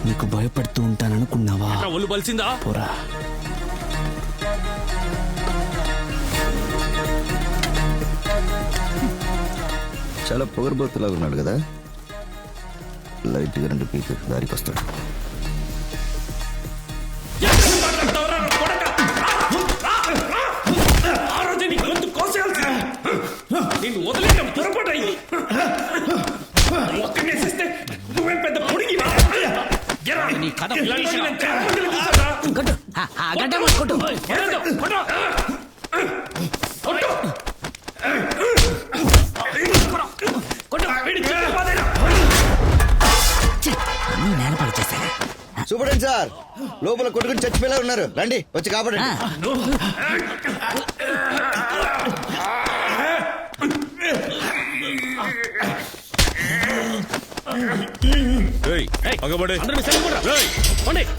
నీకు భయపడుతూ ఉంటాననుకున్నావా? ఒళ్ళు బలిసిందా? పోరా. చాలా పొగరబోతులాగా ఉన్నాడు కదా. లైట్గా 2 పీకు దారికి వస్తాడు. నిన్ను వదిలేయడం పొరపాటు అయింది. ఒక్కనేసిస్తే నువ్వేం పెద్ద పొడిగి నీ కథ సూపరింటెండెంట్ సార్, లోపల కొట్టుకుని చచ్చిపోయేలా ఉన్నారు. రండి వచ్చి కాపాడండి.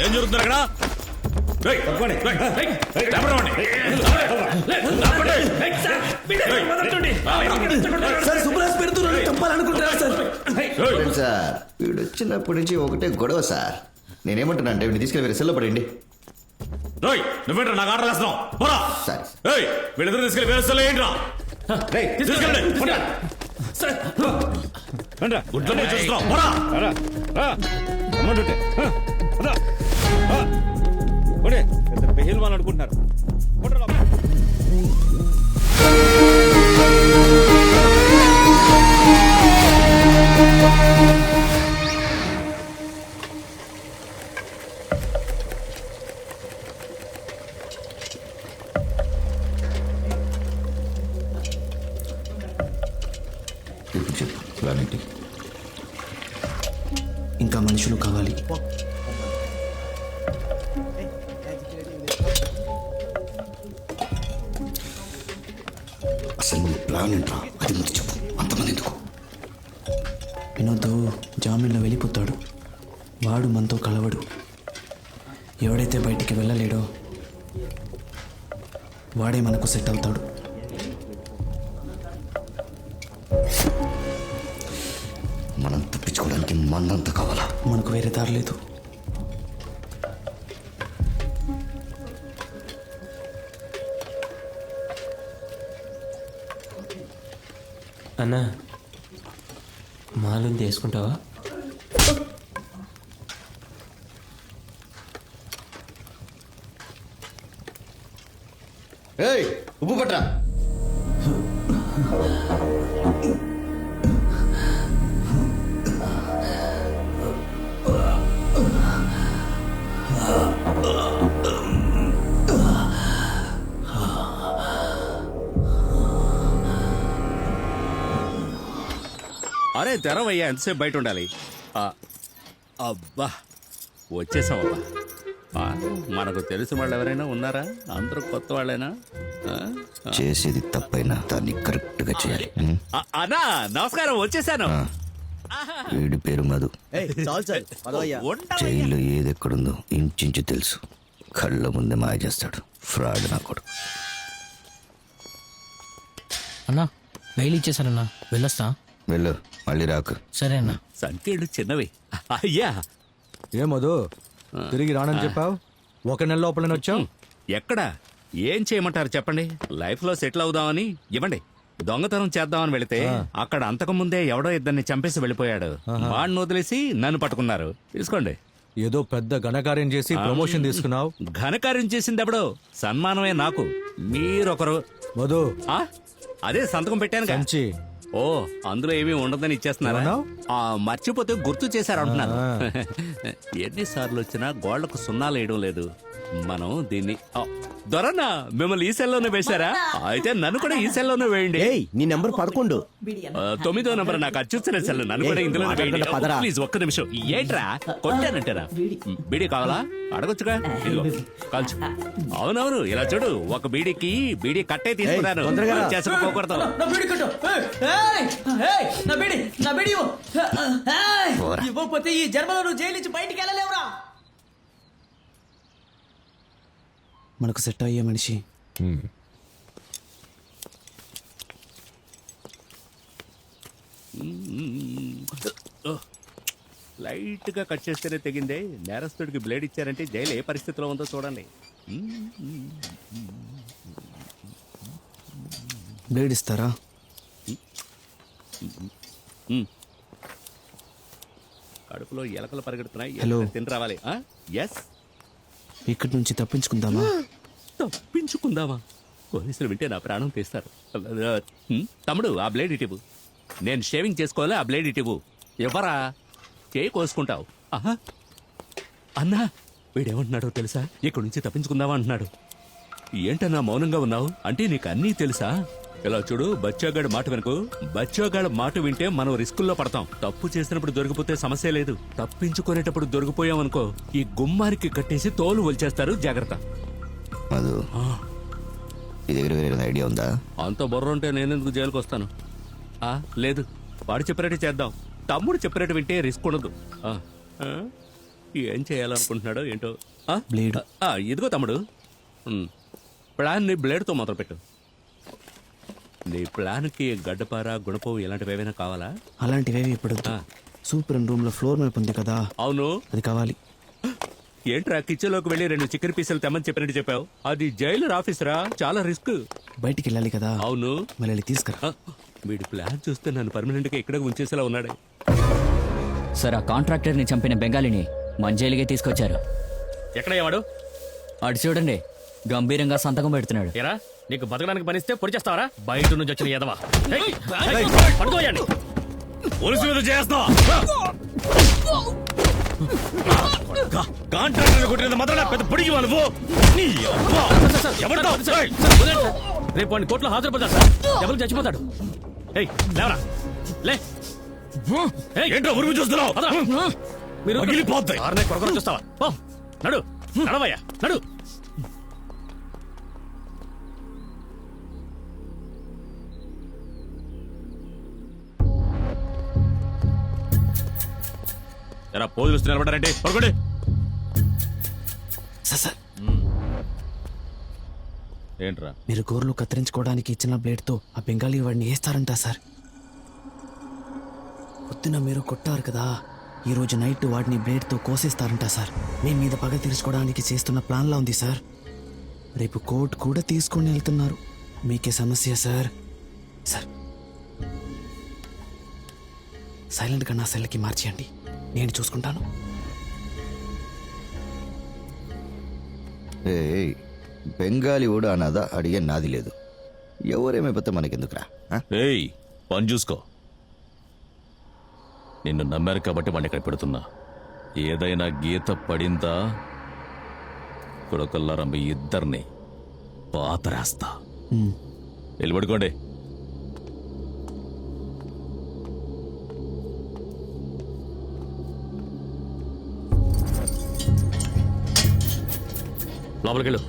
ఏం జరుగుతుంది అక్కడ? సార్ వీడు వచ్చినప్పటి నుంచి ఒకటే గొడవ సార్. నేనేమంటున్నా అంటే వీడిని తీసుకెళ్ళి వేరే సెల్లో పడండి. నువ్వేంట్రా నాకు ఆర్డర్ వేస్తున్నావు? సరే వీళ్ళిద్దరు తీసుకెళ్ళి వేరే సెల్లో ఏంట్రా? గుడ్లో చూస్తున్నావు పెహిల్వాన్ అనుకుంటున్నారు. చెప్పు ప్లాన్ ఏంటి? ఇంకా మనుషులు కావాలి. అసలు నీ ప్లాన్ ఏంట్రా? అది ముందు చెప్పు. అంతమంది ఎందుకు? వినోద్ జామీన్లో వెళ్ళిపోతాడు. వాడు మనతో కలవడు. ఎవడైతే బయటికి వెళ్ళలేడో వాడే మనకు సెట్ అవుతాడు. మనం తప్పించుకోవడానికి మందంతా కావాలా? మనకు వేరే దారి లేదు. అన్నా మాలుంది వేసుకుంటావా? ఏయ్ ఉప్పు పట్రా. అరే తెరవయ్యా, ఎంతసేపు బయట ఉండాలి? అబ్బా వచ్చేసామబ్బా. మనకు తెలిసిన వాళ్ళు ఎవరైనా ఉన్నారా? అందరూ కొత్త వాళ్ళేనా? చేసేది తప్పైనా దాన్ని కరెక్ట్ గా చేయాలి. అన్నా నమస్కారం, వచ్చేసాను. వీడి పేరు మధు. జైల్లో ఏది ఎక్కడుందో ఇంచుంచు తెలుసు. కళ్ళ ముందే మాయ చేస్తాడు. ఫ్రాడ్ నా కొడుకు. అన్నా బయలు ఇచ్చేసారన్నా, వెళ్ళొస్తా. వెళ్ళు, మళ్ళీ రాకు. సరే అన్నా. సంఖ్యలు చిన్నవి. అయ్యా ఏ మధు, తిరిగి రానని చెప్పావు. 1 నెల లోపలనే వచ్చావు. ఎక్కడ ఏం చేయమంటారు చెప్పండి? లైఫ్ లో సెటిల్ అవుదామని, ఇవ్వండి దొంగతనం చేద్దామని వెళితే అక్కడ అంతకు ముందే ఎవడో ఇద్దరిని చంపేసి వెళ్ళిపోయాడు. వాడిని వదిలేసి నన్ను పట్టుకున్నారు. తీసుకోండి. ఏదో పెద్ద ఘనకార్యం చేసి ప్రమోషన్ తీసుకున్నావు. ఘనకార్యం చేసింది ఎవడో? సన్మానమే నాకు. మీరొకరు. మధు అదే సంతకం పెట్టాను. సంచి. ఓ అందులో ఏమీ ఉండదని ఇచ్చేస్తున్నారా? మర్చిపోతే గుర్తు చేశారు అంటున్నారు. ఎన్నిసార్లు వచ్చినా గోళ్లకు సున్నాలు వేయడం లేదు. మనం దీన్ని దొరన్నా మిమ్మల్ని ఈ సెల్లోనే వేశారా? అయితే నన్ను కూడా ఈ సెల్లోనే వేయండి. నీ నెంబర్ 11. 9వ నెంబర్ నాకు అచ్చుచ్చిన సెల్. నన్ను కూడా ఇందులో ప్లీజ్ ఒక్క నిమిషం. ఏంట్రా కొట్టానంటారా? బీడీ కావాలా? అడగొచ్చుగా. ఇదిగో కాల్చు. అవునవును, ఇలా చూడు, ఒక బీడీకి బీడీ కట్టే తీసుకున్నాను. చేసుకోకూడదు. ఇవ్వకపోతే ఈ జన్మలో జైలు నుంచి బయటికి వెళ్ళలేవురా. మనకు సెట్ అయ్యే మనిషి. లైట్ గా కట్ చేస్తేనే తెగిందే. నేరస్తుడికి బ్లేడ్ ఇచ్చారంటే జైలు ఏ పరిస్థితిలో ఉందో చూడండి. బ్లేడ్ ఇస్తారా? కడుపులో ఎలకలు పరిగెడుతున్నాయి. హలో. తిని రావాలి. ఎస్, ఇక్కడి నుంచి తప్పించుకుందామా? తప్పించుకుందామా? పోలీసులు వింటే నా ప్రాణం తీస్తారు. తమ్ముడు, ఆ బ్లేడ్ ఇటివు. నేను షేవింగ్ చేసుకోవాలి, ఆ బ్లేడ్ ఇటివు. ఎవరా చేయి కోసుకుంటావు? ఆహా, అన్నా వీడేమంటున్నాడో తెలుసా? ఇక్కడి నుంచి తప్పించుకుందామా అంటున్నాడు. ఏంటన్నా మౌనంగా ఉన్నావు? అంటే నీకు అన్నీ తెలుసా? ఇలా చూడు, బచ్చోగాడు మాట వెనుకు. బచ్చోగాడు మాట వింటే మనం రిస్కుల్లో పడతాం. తప్పు చేసినప్పుడు దొరికిపోతే సమస్య లేదు. తప్పించుకునేటప్పుడు దొరికిపోయామనుకో, ఈ గుమ్మానికి కట్టేసి తోలు ఒలిచేస్తారు. జాగ్రత్త. మధు, ఈ దగ్గర వేరే ఐడియా ఉందా? అంత బుర్ర ఉంటే నేనెందుకు జైలుకి వస్తాను? లేదు, వాడు చెప్పినట్టు చేద్దాం. తమ్ముడు చెప్పినట్టు వింటే రిస్క్ ఉండదు. ఏం చేయాలనుకుంటున్నాడో ఏంటో. బ్లేడ్. ఇదిగో తమ్ముడు, ప్లాన్ ని బ్లేడ్తో మొదలుపెట్టు. నీ ప్లాన్కి గడ్డపార, గుణపం ఇలాంటివి ఏమైనా కావాలా? అలాంటివేవి ఇప్పుడు సూపర్ రూమ్ లో ఫ్లోర్ మ్యాప్ ఉంది కదా, అవును. అది కావాలి. ఏంట్రా కిచెన్ లోకి వెళ్ళి 2 చికెన్ పీసులు తెమ్మని చెప్పినట్టు చెప్పావు? అది జైలర్ ఆఫీస్ రా, చాలా రిస్క్. బయటికి వెళ్ళాలి కదా. అవును. మళ్ళీ వెళ్ళి తీసుకురా. వీడి ప్లాన్ చూస్తే నన్ను పర్మనెంట్ గా ఇక్కడ ఉంచేసేలా ఉన్నాడే. సార్, ఆ కాంట్రాక్టర్ ని చంపిన బెంగాలీని మన జైలుకే తీసుకొచ్చారు. ఎక్కడయ్యా వాడు? అటు చూడండి, గంభీరంగా సంతకం పెడుతున్నాడు. ఎరా, నీకు బతకడానికి పనిస్తే పొడి చేస్తావరా? బయట నుంచి వచ్చిన ఎదవా. పడుకోయండి. పోలీసు మీద చేస్తావా? కాంట్రాక్టర్ కొట్టిన మాత్రం పెద్ద పొడిగి నువ్వు. రేపు వాడిని కోర్టులో హాజరుపడతా సార్. ఎవరు చచ్చిపోతాడు? లేవరా, లే. ఏంటో ఉరుగు చూస్తున్నావు? మీరు కొరకొర చూస్తావా? నడు, నడవయ్యా, నడు. ఎరా, పోలీసులు నిలబడారంటే పడుకోండి. సార్, ఏంట్రా? మీరు గోర్లు కత్తిరించుకోవడానికి ఇచ్చిన బ్లేడ్ తో ఆ బెంగాలీ వాడిని వేస్తారంట సార్. పొద్దున మీరు కొట్టారు కదా, ఈ రోజు నైట్ వాడిని బ్లేడ్ తో కోసేస్తారంట సార్. మీ మీద పగ తీర్చుకోవడానికి చేస్తున్న ప్లాన్ లా ఉంది సార్. రేపు కోర్టు కూడా తీసుకొని వెళ్తున్నారు. మీకే సమస్య సార్. సార్, సైలెంట్ గా నా సెల్కి మార్చేయండి, నేను చూసుకుంటాను. బెంగాలీ కూడా అన్నదా అడిగే నాది లేదు. ఎవరేమైపోతే మనకెందుకురా? ఏయ్, పని చూసుకో. నిన్ను నమ్మారు కాబట్టి వాడిని ఇక్కడ పెడుతున్నా. ఏదైనా గీత పడిందా కొడుకల్లారా మీ ఇద్దరిని పాతరేస్తా. వెళ్ళి పడుకోండి. లోపలికెళ్ళు.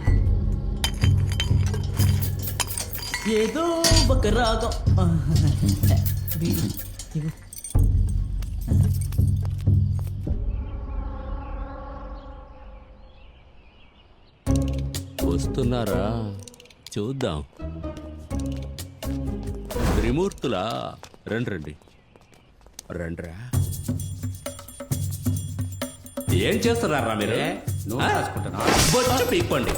ఏదో ఒక రాగం. వస్తున్నారా? చూద్దాం. త్రిమూర్తులా? రండి రండిరా. ఏం చేస్తున్నారా మీరు? బొచ్చు పీక్కోండి.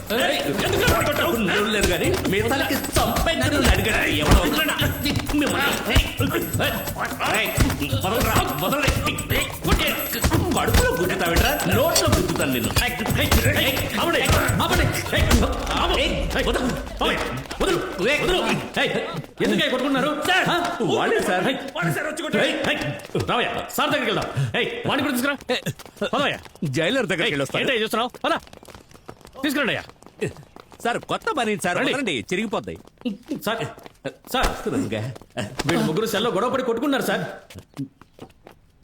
లేదు కానీ మీ తలకి చంపేందుకు అడిగారు. ఎవరో కడుపులో గుద్దుతావిట్రా, నోట్లో గుద్దుతాను నిన్ను. ఎందుకే కొట్టుకున్నారు? వాళ్ళే సార్. రావయ్యా, సార్ దగ్గరికి వెళ్దాం. వాడిని కూడా తీసుకురా. పదవయ్యా, జైలర్ దగ్గరికి ఏంటో చూస్తున్నావు? పదా, తీసుకురండి అయ్యా. సార్, కొత్త పని సార్. రండి, చిరిగిపోతాయి. సార్, సార్, వీళ్ళు ముగ్గురు సెల్లో గొడవపడి కొట్టుకున్నారు సార్.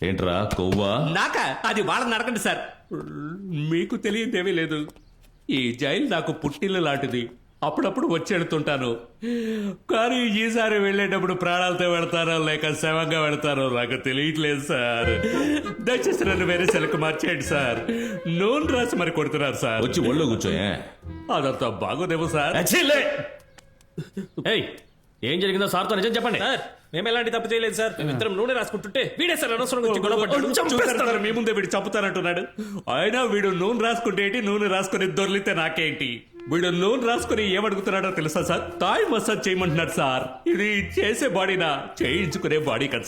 ఏంట్రా కొవ్వా? నాకా? అది వాళ్ళని అడగండి సార్. మీకు తెలియదేమీ లేదు. ఈ జైలు నాకు పుట్టిల్లు లాంటిది. అప్పుడప్పుడు వచ్చేడుతుంటాను. కానీ ఈసారి వెళ్ళేటప్పుడు ప్రాణాలతో వెళతారో లేక శవంగా వెళతారో నాకు తెలియట్లేదు సార్. దయచేసి నన్ను వేరే సెలకు మార్చేయండి సార్. నూనె రాసి మరి కొడుతున్నారు సార్. వచ్చి ఒళ్ళో కూర్చోయే. అదంతా బాగోదేమో సార్. ఏం జరిగిందో సార్తో నిజం చెప్పండి. మేము ఎలాంటి తప్పు చేయలేదు సార్ మేము ఇద్దరం నూనె రాసుకుంటుంటే వీడే సార్ అనవసరంగా వచ్చి గొడవ పడ్డాడు. చూస్తారు మీ ముందే వీడు చంపుతానంటున్నాడు. అయినా వీడు నూనె రాసుకుంటే ఏంటి, నూనె రాసుకుని దొర్లితే నాకేంటి? వీడు నూనె రాసుకుని ఏమడుగుతున్నాడో తెలుసా సార్? తాయి మసాజ్ చేయమంటున్నాడు సార్. ఇది చేసే బాడీనా, చేయించుకునే బాడీ కదా